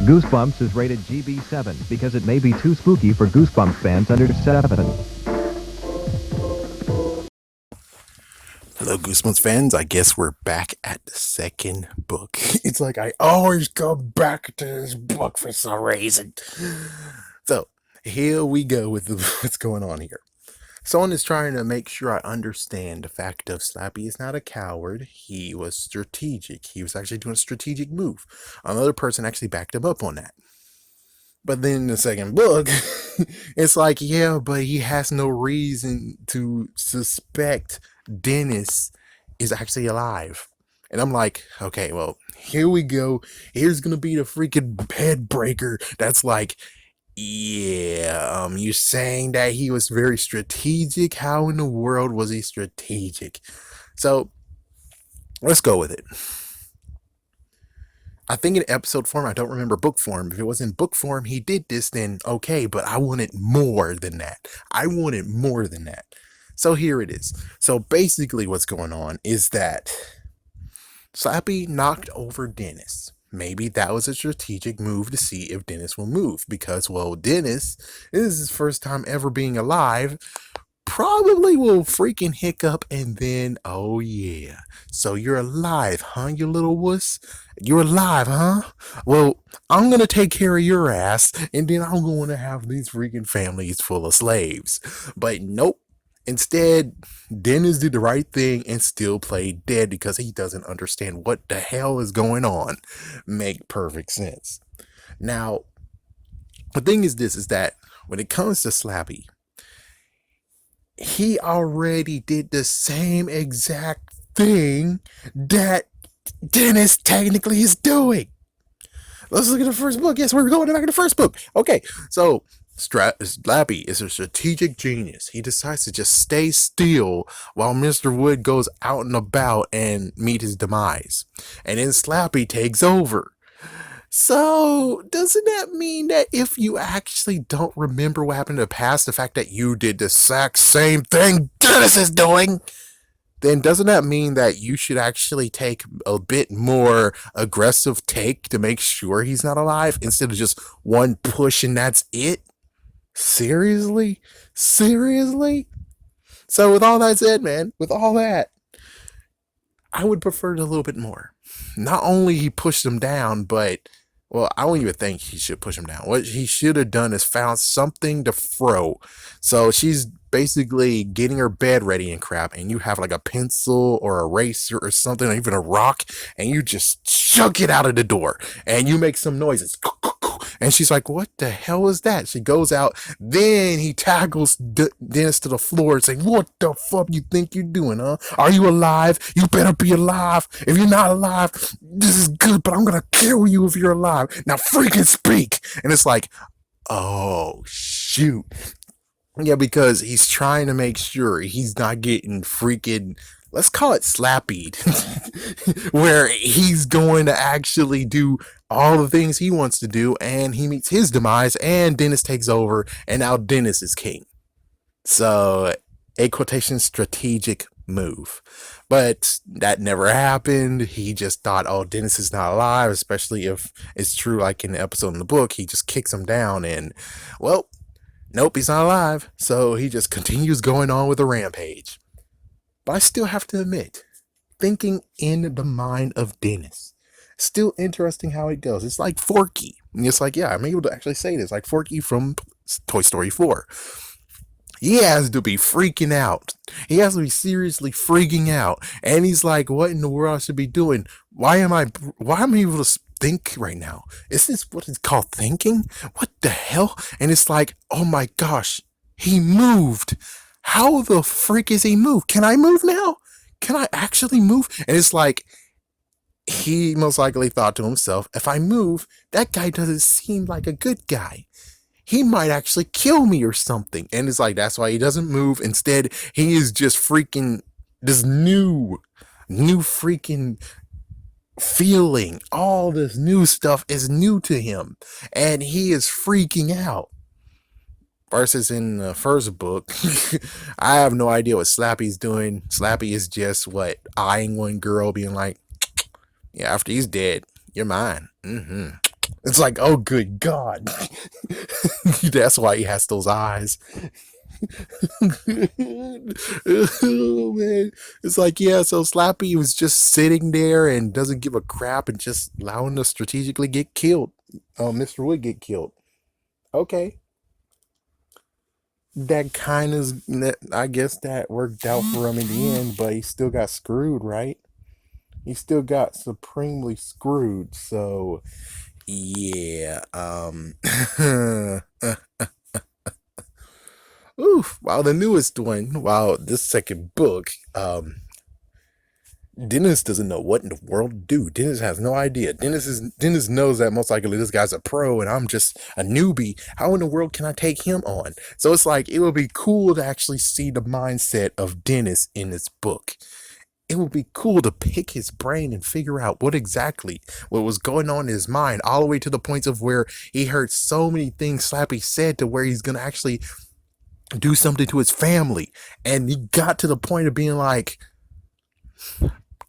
Goosebumps is rated GB7 because it may be too spooky for Goosebumps fans under 7. Hello, Goosebumps fans. I guess we're back at the second book. It's like I always come back to this book for some reason. So, here we go with what's going on here. Someone is trying to make sure I understand the fact of Slappy is not a coward. He was strategic. He was actually doing a strategic move. Another person actually backed him up on that. But then in the second book, it's like, yeah, but he has no reason to suspect Dennis is actually alive. And I'm like, okay, well, here we go. Here's going to be the freaking head breaker. That's like, yeah, you're saying that he was very strategic. How in the world was he strategic? So let's go with it. I think in episode form, I don't remember book form. If it was in book form, he did this, then okay, but I wanted more than that. So here it is. So basically what's going on is that Slappy knocked over Dennis. Maybe that was a strategic move to see if Dennis will move because, well, Dennis, this is his first time ever being alive, probably will freaking hiccup and then, oh yeah, so you're alive, huh, you little wuss? You're alive, huh? Well, I'm gonna take care of your ass and then I'm going to have these freaking families full of slaves. But nope. Instead, Dennis did the right thing and still played dead because he doesn't understand what the hell is going on. Make perfect sense. Now, the thing is this, is that when it comes to Slappy, he already did the same exact thing that Dennis technically is doing. Let's look at the first book. Yes, we're going back to the first book. Okay, so Slappy is a strategic genius. He decides to just stay still while Mr. Wood goes out and about and meet his demise. And then Slappy takes over. So, doesn't that mean that if you actually don't remember what happened in the past, the fact that you did the exact same thing Dennis is doing, then doesn't that mean that you should actually take a bit more aggressive take to make sure he's not alive instead of just one push and that's it? Seriously? So with all that said, man, with all that, I would prefer it a little bit more. Not only he pushed him down, but, well, I don't even think he should push him down. What he should have done is found something to throw. So she's basically getting her bed ready and crap, and you have like a pencil or a eraser or something, or even a rock, and you just chuck it out of the door, and you make some noises. And she's like, what the hell is that? She goes out. Then he tackles Dennis to the floor saying, what the fuck you think you're doing, huh? Are you alive? You better be alive. If you're not alive, this is good, but I'm going to kill you if you're alive. Now freaking speak. And it's like, oh, shoot. Yeah, because he's trying to make sure he's not getting freaking, let's call it slappied, where he's going to actually do all the things he wants to do, and he meets his demise, and Dennis takes over, and now Dennis is king. So, a quotation strategic move. But that never happened. He just thought, oh, Dennis is not alive, especially if it's true, like in the episode in the book, he just kicks him down, and, well, nope, he's not alive. So he just continues going on with a rampage. But I still have to admit, thinking in the mind of Dennis, still interesting how it goes. It's like Forky. And it's like, yeah, I'm able to actually say this, like Forky from Toy Story 4. He has to be freaking out. He has to be seriously freaking out. And he's like, what in the world I should be doing? Why am I able to think right now? Is this what it's called thinking? What the hell? And it's like, oh my gosh, he moved. How the freak is he moved? Can I move now? Can I actually move? And it's like, he most likely thought to himself, if I move, that guy doesn't seem like a good guy. He might actually kill me or something. And it's like, that's why he doesn't move. Instead, he is just freaking this new freaking feeling. All this new stuff is new to him. And he is freaking out. Versus in the first book, I have no idea what Slappy's doing. Slappy is just, eyeing one girl, being like, yeah, after he's dead, you're mine. It's like, oh, good God. That's why he has those eyes. Oh, man. It's like, yeah, so Slappy was just sitting there and doesn't give a crap and just allowing to strategically get killed. Mr. Wood get killed. Okay. That kind of, I guess that worked out for him in the end, but he still got screwed, right? He still got supremely screwed. So, yeah. Oof. Wow, the newest one. Wow, this second book. Dennis doesn't know what in the world to do. Dennis has no idea. Dennis knows that most likely this guy's a pro and I'm just a newbie. How in the world can I take him on? So it's like it would be cool to actually see the mindset of Dennis in this book. It would be cool to pick his brain and figure out what was going on in his mind, all the way to the points of where he heard so many things Slappy said to where he's gonna actually do something to his family. And he got to the point of being like,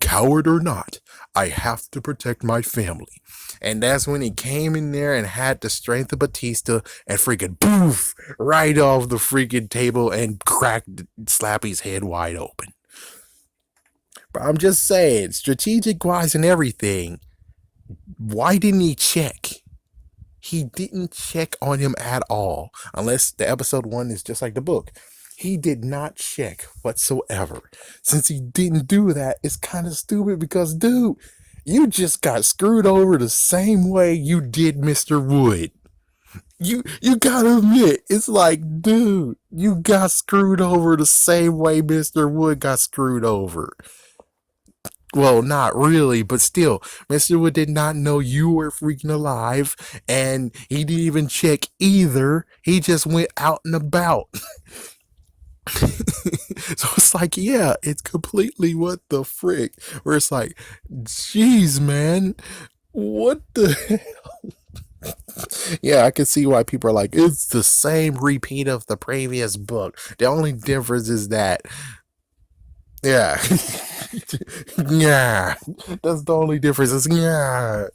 coward or not, I have to protect my family. And that's when he came in there and had the strength of Batista and freaking poof right off the freaking table and cracked Slappy's head wide open. But I'm just saying, strategic wise and everything, why didn't he check? He didn't check on him at all, unless the episode 1 is just like the book. He did not check whatsoever. Since he didn't do that, it's kind of stupid because, dude, you just got screwed over the same way you did Mr. Wood. You gotta admit, it's like, dude, you got screwed over the same way Mr. Wood got screwed over. Well, not really, but still, Mr. Wood did not know you were freaking alive, and he didn't even check either. He just went out and about. So it's like, yeah, it's completely what the frick. Where it's like, jeez, man, what the hell? Yeah, I can see why people are like, it's the same repeat of the previous book. The only difference is that, yeah. Yeah, that's the only difference. Is yeah.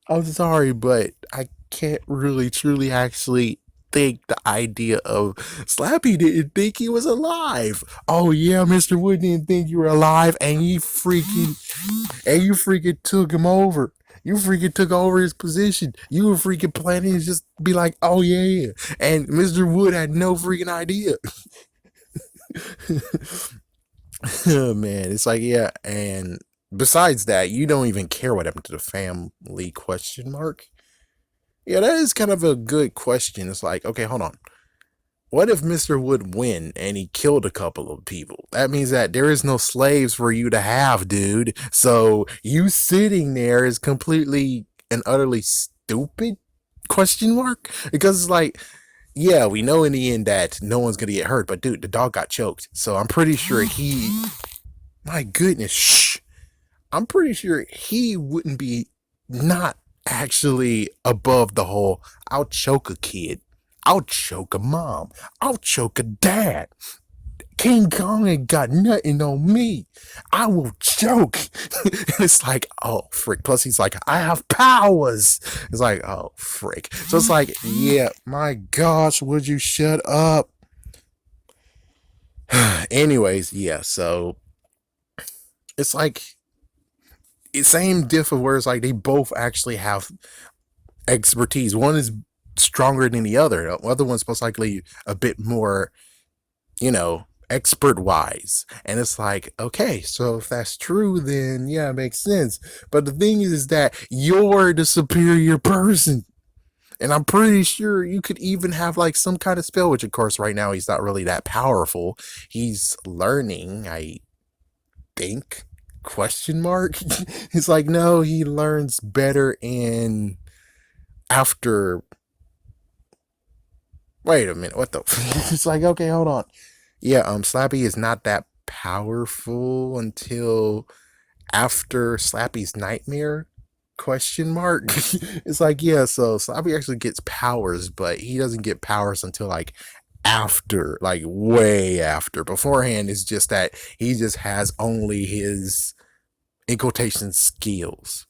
I'm sorry, but I can't really truly actually think the idea of Slappy didn't think he was alive. Oh yeah, Mr. Wood didn't think you were alive, and you freaking took him over. You freaking took over his position. You were freaking planning to just be like, oh yeah. And Mr. Wood had no freaking idea. Man, it's like, yeah, and besides that, you don't even care what happened to the family, question mark. Yeah, that is kind of a good question. It's like, okay, hold on. What if Mr. Wood win and he killed a couple of people? That means that there is no slaves for you to have, dude. So you sitting there is completely and utterly stupid, question mark? Because it's like, yeah, we know in the end that no one's gonna get hurt, but dude, the dog got choked. So I'm pretty sure my goodness, shh. I'm pretty sure he wouldn't be not actually above the whole, I'll choke a kid. I'll choke a mom. I'll choke a dad. King Kong ain't got nothing on me. I will choke. It's like, oh, frick. Plus, he's like, I have powers. It's like, oh, frick. So it's like, yeah, my gosh, would you shut up? Anyways, yeah, so it's like, same diff of where it's like they both actually have expertise. One is stronger than the other. The other one's most likely a bit more, expert wise. And it's like, okay, so if that's true, then yeah, it makes sense. But the thing is that you're the superior person. And I'm pretty sure you could even have like some kind of spell, which of course right now he's not really that powerful. He's learning, I think. Question mark. It's like, no, he learns better in after. Wait a minute, what the? It's like, okay, hold on. Yeah, Slappy is not that powerful until after Slappy's nightmare, question mark. It's like, yeah, so Slappy actually gets powers, but he doesn't get powers until like after, like way after. Beforehand, it's just that he just has only his, in quotation, skills.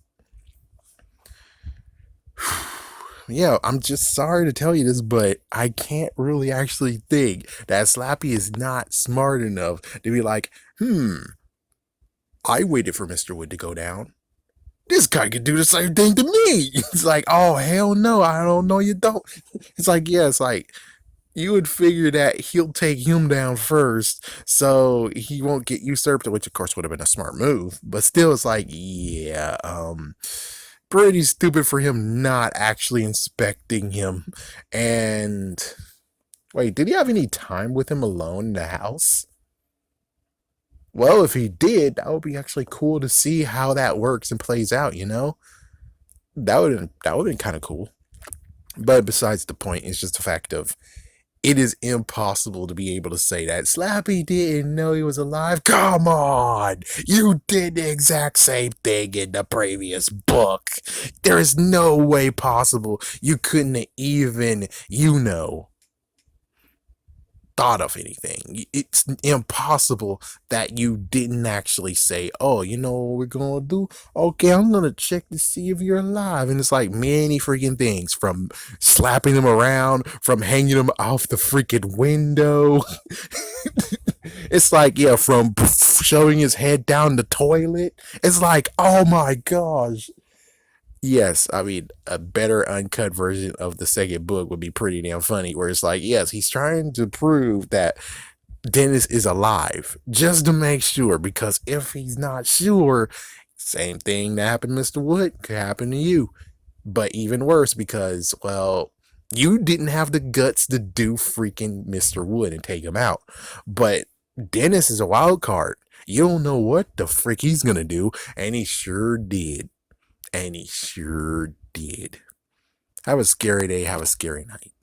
yeah, I'm just sorry to tell you this, but I can't really actually think that Slappy is not smart enough to be like, I waited for Mr. Wood to go down. This guy could do the same thing to me. It's like, oh, hell no, I don't know, you don't. It's like, yeah, it's like, you would figure that he'll take him down first so he won't get usurped, which of course would have been a smart move. But still, it's like, yeah, pretty stupid for him not actually inspecting him. And wait, did he have any time with him alone in the house? Well, if he did, that would be actually cool to see how that works and plays out, you know? That would have been kind of cool. But besides the point, it's just the fact of it is impossible to be able to say that Slappy didn't know he was alive. Come on! You did the exact same thing in the previous book. There is no way possible you couldn't even, thought of anything. It's impossible that you didn't actually say, oh, you know what we're gonna do? Okay, I'm gonna check to see if you're alive. And it's like many freaking things, from slapping them around, from hanging them off the freaking window. It's like, yeah, from shoving his head down the toilet. It's like, oh my gosh. Yes, I mean, a better uncut version of the second book would be pretty damn funny, where it's like, yes, he's trying to prove that Dennis is alive, just to make sure, because if he's not sure, same thing that happened to Mr. Wood could happen to you. But even worse, because, well, you didn't have the guts to do freaking Mr. Wood and take him out. But Dennis is a wild card. You don't know what the frick he's gonna do, and he sure did. And he sure did. Have a scary day, have a scary night.